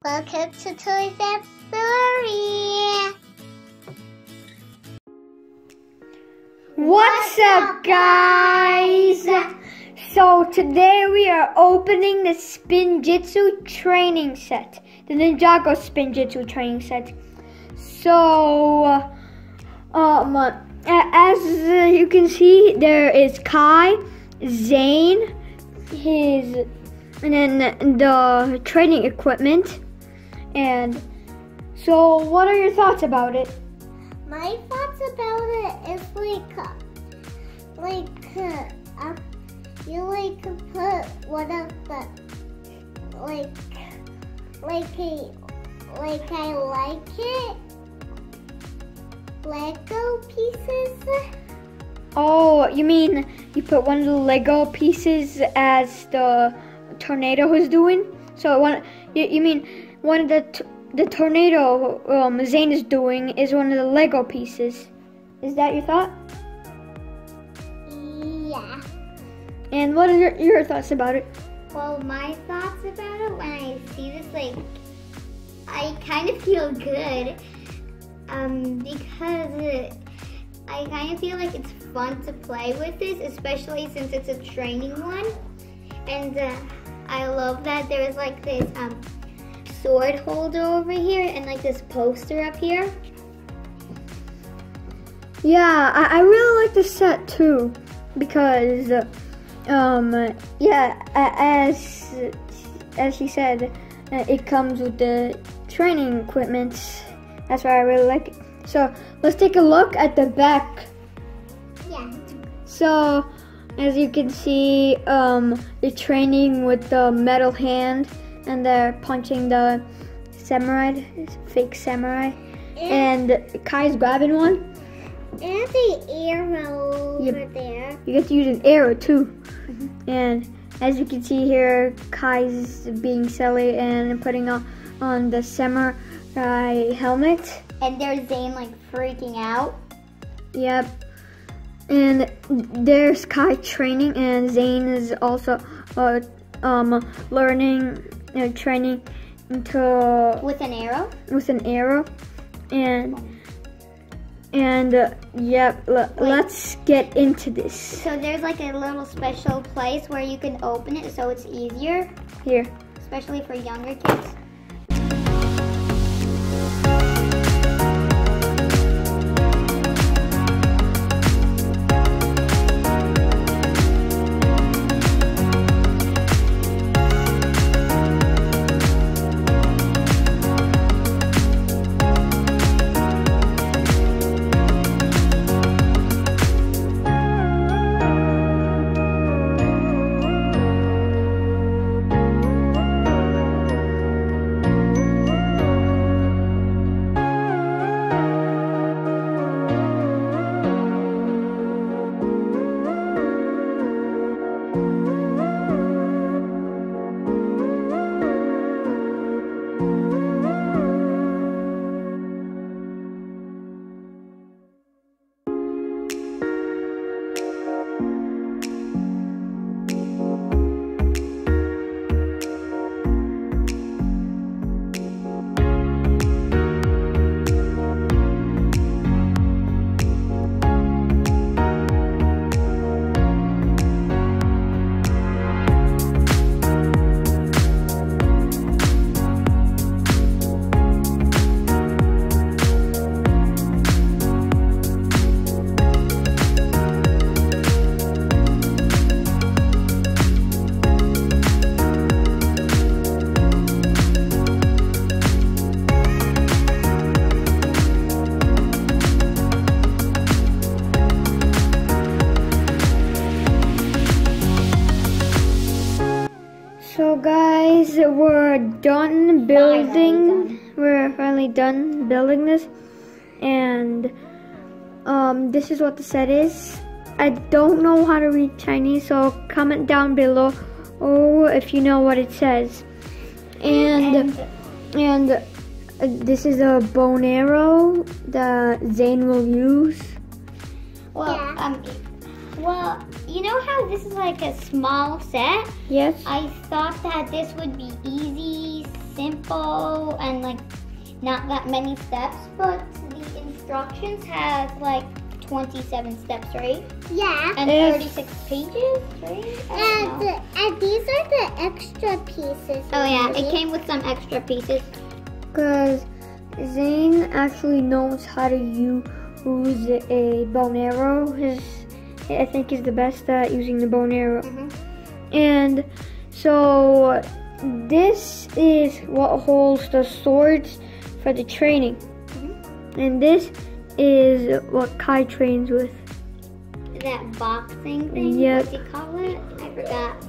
Welcome to Toys and Story. What's up, guys? So today we are opening the Spinjitzu training set, the Ninjago Spinjitzu training set. So, as you can see, there is Kai, Zane, and then the training equipment. And so, what are your thoughts about it? My thoughts about it is you put one of the I like it Lego pieces. Oh, you mean you put one of the Lego pieces as the tornado is doing? So you mean one of the tornado Zane is doing is one of the Lego pieces. Is that your thought? Yeah. And what are your thoughts about it? Well, my thoughts about it, when I see this, I kind of feel good. Because I kind of feel like it's fun to play with this, especially since it's a training one. And I love that there's this sword holder over here and this poster up here. Yeah, I really like the set too, because yeah, as she said, it comes with the training equipment. That's why I really like it. So let's take a look at the back. Yeah. So as you can see, they're training with the metal hand, and they're punching the samurai, fake samurai, and Kai's grabbing one. And the arrow over there. You get to use an arrow too. And as you can see here, Kai's being silly and putting on the samurai helmet. And there's Zane freaking out. Yep. And there's Kai training, and Zane is also learning, training with an arrow. And yep, let's get into this. So there's a little special place where you can open it, so it's easier. Here. Especially for younger kids. So guys, we're done building. We're finally done building this, and this is what the set is. I don't know how to read Chinese, so comment down below if you know what it says. And this is a bow and arrow that Zane will use. Well, Well, you know how this is like a small set? Yes. I thought that this would be easy simple and like not that many steps, but the instructions have like 27 steps, right? Yeah. And 36 pages, right? And these are the extra pieces. Oh yeah, it came with some extra pieces. Because Zane actually knows how to use a bow and arrow. I think he's the best at using the bow and arrow. And so this is what holds the swords for the training. And this is what Kai trains with. That boxing thing? Yep. What do you call it? I forgot.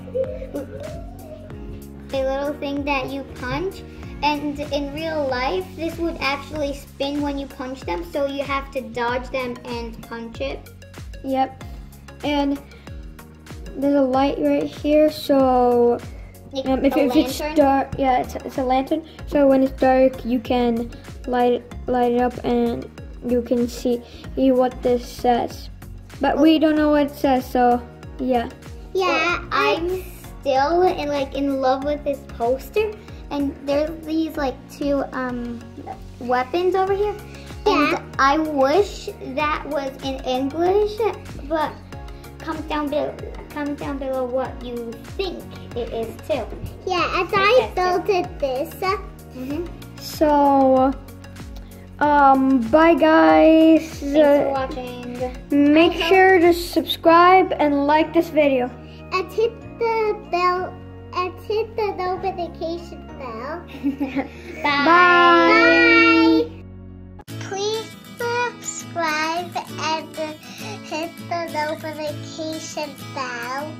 A little thing that you punch. And in real life, this would actually spin when you punch them, so you have to dodge them and punch it. Yep. And there's a light right here, so if it's dark, yeah, it's a lantern. So when it's dark, you can light it up, and you can see what this says. But we don't know what it says, so yeah. Yeah, well, I'm still in love with this poster. And there's these like two weapons over here. Yeah. And I wish that was in English, but comment down below what you think it is too. Yeah, as I built this. So, bye guys. Thanks for watching. Make sure to subscribe and like this video. And hit the bell. And hit the notification bell. Bye. Please subscribe and hit the notification bell.